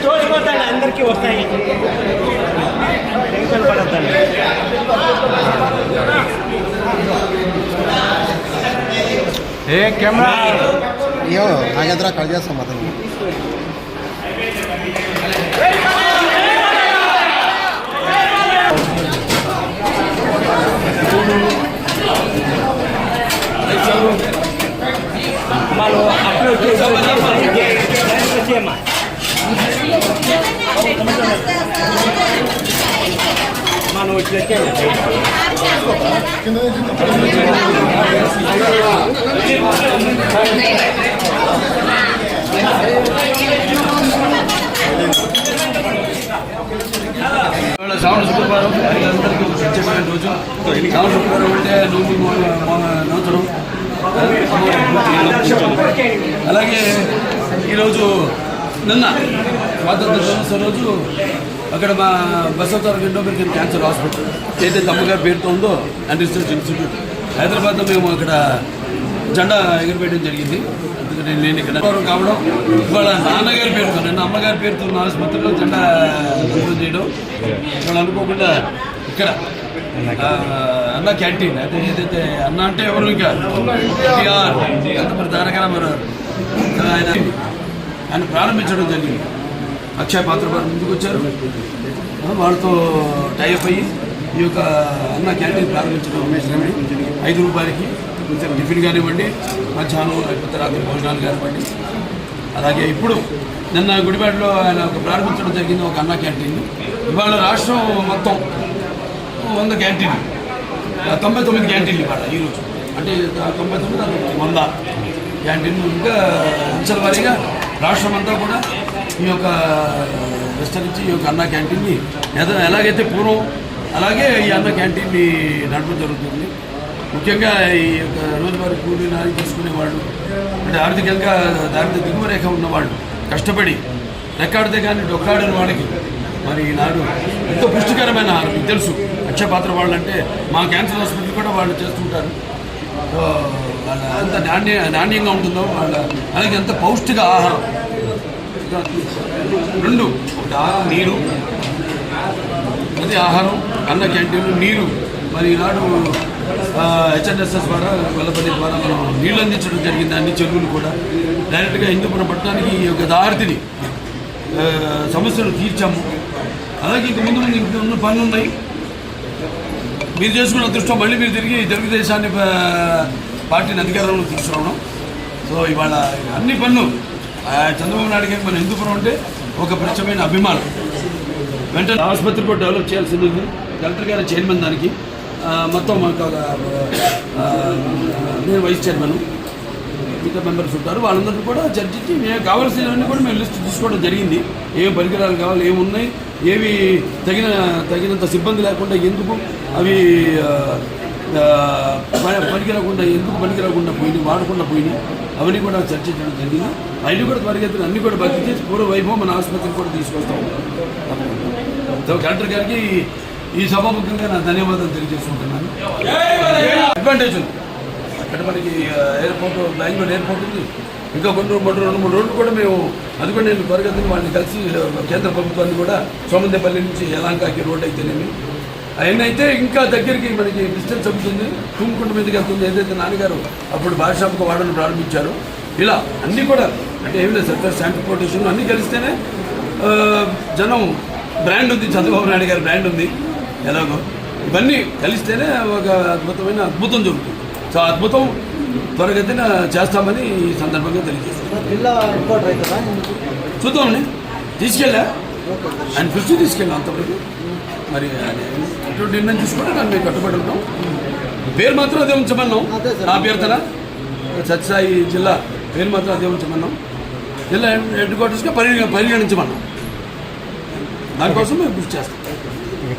చూసిపోతాడు అందరికీ వస్తాయి టెన్షన్ పడద్దండి. ఏ కెమెరా అయ్యో నాగేంద్ర కట్ చేస్తాం అతను. వాళ్ళు అప్లోడ్ చేసేమ్మా మనం వచ్చి శ్రావణ శుక్రవారం అందరికీ ప్రత్యేకమైన రోజు. శ్రావణ శుక్రవారం అంటే నూతనం. అలాగే ఈరోజు నిన్న స్వాతంత్ర దినోత్సవం రోజు అక్కడ మా బసవతారక ఎండోమెరికన్ క్యాన్సర్ హాస్పిటల్ ఏదైతే అమ్మగారి పేరుతో ఉందో అండ్ రీసెర్చ్ ఇన్స్టిట్యూట్ హైదరాబాద్లో మేము అక్కడ జెండా ఎగిరివేయడం జరిగింది. అందుకని నేను ఇక్కడ కావడం ఇవాళ నాన్నగారి పేరుతో నిన్న అమ్మగారి పేరుతో ఉన్న ఆసుపత్రిలో జెండా పంపిణీ చేయడం ఇవాళ అనుకోకుండా ఇక్కడ అన్న క్యాంటీన్ అయితే ఏదైతే అన్న అంటే ఎవరు ఇంకా మరి తారక రామారావు ఆయన ప్రారంభించడం జరిగింది. అక్షయ పాత్ర వారు ముందుకు వచ్చారు, వాళ్ళతో టైఅప్ అయ్యి ఈ యొక్క అన్న క్యాంటీన్ ప్రారంభించడం 5 రూపాయలకి టిఫిన్ కానివ్వండి, మధ్యాహ్నం లేకపోతే రాత్రి భోజనాలు కానివ్వండి. అలాగే ఇప్పుడు నిన్న గుడివాడలో ఆయన ప్రారంభించడం జరిగింది ఒక అన్న క్యాంటీన్. ఇవాళ రాష్ట్రం మొత్తం 100 క్యాంటీన్లు, 99 క్యాంటీన్లు ఇవాళ ఈరోజు, అంటే 99 100 క్యాంటీన్లు. ఇంకా అంచెల వారీగా రాష్ట్రం అంతా కూడా ఈ యొక్క విస్తరించి ఈ యొక్క అన్న క్యాంటీన్ని ఎలాగైతే పూర్వం అలాగే ఈ అన్న క్యాంటీన్ని నడపడం జరుగుతుంది. ముఖ్యంగా ఈ యొక్క రోజువారీ కూలీ నాలి చేసుకునే వాళ్ళు, అంటే ఆర్థికంగా దారిద్ర్య దిగువ రేఖ ఉన్నవాళ్ళు, కష్టపడి రెక్కాడితే కానీ డొక్కాడని వాళ్ళకి మరి ఈనాడు ఎంతో పుష్టికరమైన ఆహారం. మీకు తెలుసు అక్షయ పాత్ర వాళ్ళు అంటే మా క్యాన్సర్ హాస్పిటల్ కూడా వాళ్ళు చేస్తుంటారు. వాళ్ళ ఎంత నాణ్యంగా ఉంటుందో వాళ్ళ, అలాగే ఎంత పౌష్టిక ఆహారం. 2 నీరు, అది ఆహారం, అన్న క్యాంటీన్లు, నీరు. మరి ఈనాడు హెచ్ఎన్ఎస్ఎస్ ద్వారా వెల్లపల్లి ద్వారా మనం నీళ్ళు అందించడం జరిగింది. అన్ని చెరువులు కూడా డైరెక్ట్గా హిందూపురం పట్టణానికి ఈ యొక్క దారిని సమస్యలు తీర్చాము. అలాగే ఇంక ముందు ఉన్న పనులు ఉన్నాయి. మీరు చేసుకున్న అదృష్టం మళ్ళీ మీరు తిరిగి తెలుగుదేశాన్ని పార్టీని అధికారంలో తీసుకురావడం. సో ఇవాళ అన్ని పనులు చంద్రబాబు నాయుడు గారికి మన హిందూపురం అంటే ఒక ప్రత్యేకమైన అభిమానం. వెంటనే ఆసుపత్రి కూడా డెవలప్ చేయాల్సింది ఉంది. కలెక్టర్ గారి చైర్మన్ దానికి మొత్తం మాకు నేను వైస్ చైర్మన్, మిగతా మెంబర్స్ ఉంటారు. వాళ్ళందరినీ కూడా చర్చించి మేము కావాల్సినవన్నీ కూడా మేము లిస్ట్ తీసుకోవడం జరిగింది. ఏమి పరికరాలు కావాలి, ఏమున్నాయి, ఏవి తగినంత సిబ్బంది లేకుండా ఎందుకు అవి పనికిరాకుండా ఎందుకు పనికిరాకుండా పోయినాయి, వాడకుండా పోయినాయి, అవన్నీ కూడా చర్చించడం జరిగింది. అవన్నీ కూడా త్వరగతిని అన్నీ కూడా భర్తీ చేసి పూర్వ వైభవం మన ఆసుపత్రికి కూడా తీసుకొస్తాం. సో కలెక్టర్ గారికి ఈ సభాముఖంగా నా ధన్యవాదాలు తెలియజేసుకుంటున్నాను. అడ్వాంటేజ్ ఉంది అక్కడ మనకి ఎయిర్పోర్ట్, బెంగళూరు ఎయిర్పోర్ట్ ఉంది. ఇంకా కొన్ని 2-3 రోడ్లు కూడా మేము అది కూడా నేను త్వరగతిని వాళ్ళని కలిసి కేంద్ర ప్రభుత్వాన్ని కూడా సోమందేపల్లి నుంచి యలాంకాకి రోడ్ అయితేనేమి అవన్నీ అయితే ఇంకా దగ్గరికి మనకి డిస్టెన్స్ అవుతుంది. తుమ్ముకుంట మీదకి వెళ్తుంది. ఏదైతే నాన్నగారు అప్పుడు భాషాకు వాడని ప్రారంభించారు. ఇలా అన్నీ కూడా అంటే ఏమి లేదు, సర్కార్ ట్రాన్స్పోర్టేషన్ అన్నీ కలిస్తేనే జనం బ్రాండ్ ఉంది, చంద్రబాబు నాయుడు గారి బ్రాండ్ ఉంది. ఎలాగో ఇవన్నీ కలిస్తేనే ఒక అద్భుతం జరుగుతుంది. సో అద్భుతం త్వరగతిన చేస్తామని ఈ సందర్భంగా తెలియజేస్తాం. చూద్దామని తీసుకెళ్ళా ఆయన దృష్టి తీసుకెళ్ళాం అంతవరకు. మరి అటువంటి నిర్ణయం తీసుకుంటే దాన్ని మేము కట్టుబడి ఉంటాం. పేరు మాత్రం అదే ఉంచమన్నాం. నా అభ్యర్థన సత్యసాయి జిల్లా పేరు మాత్రం అదే ఉంచమన్నాం. జిల్లా హెడ్ క్వార్టర్స్గా పరిగణించమన్నాం. దానికోసం మేము కృషి చేస్తాం.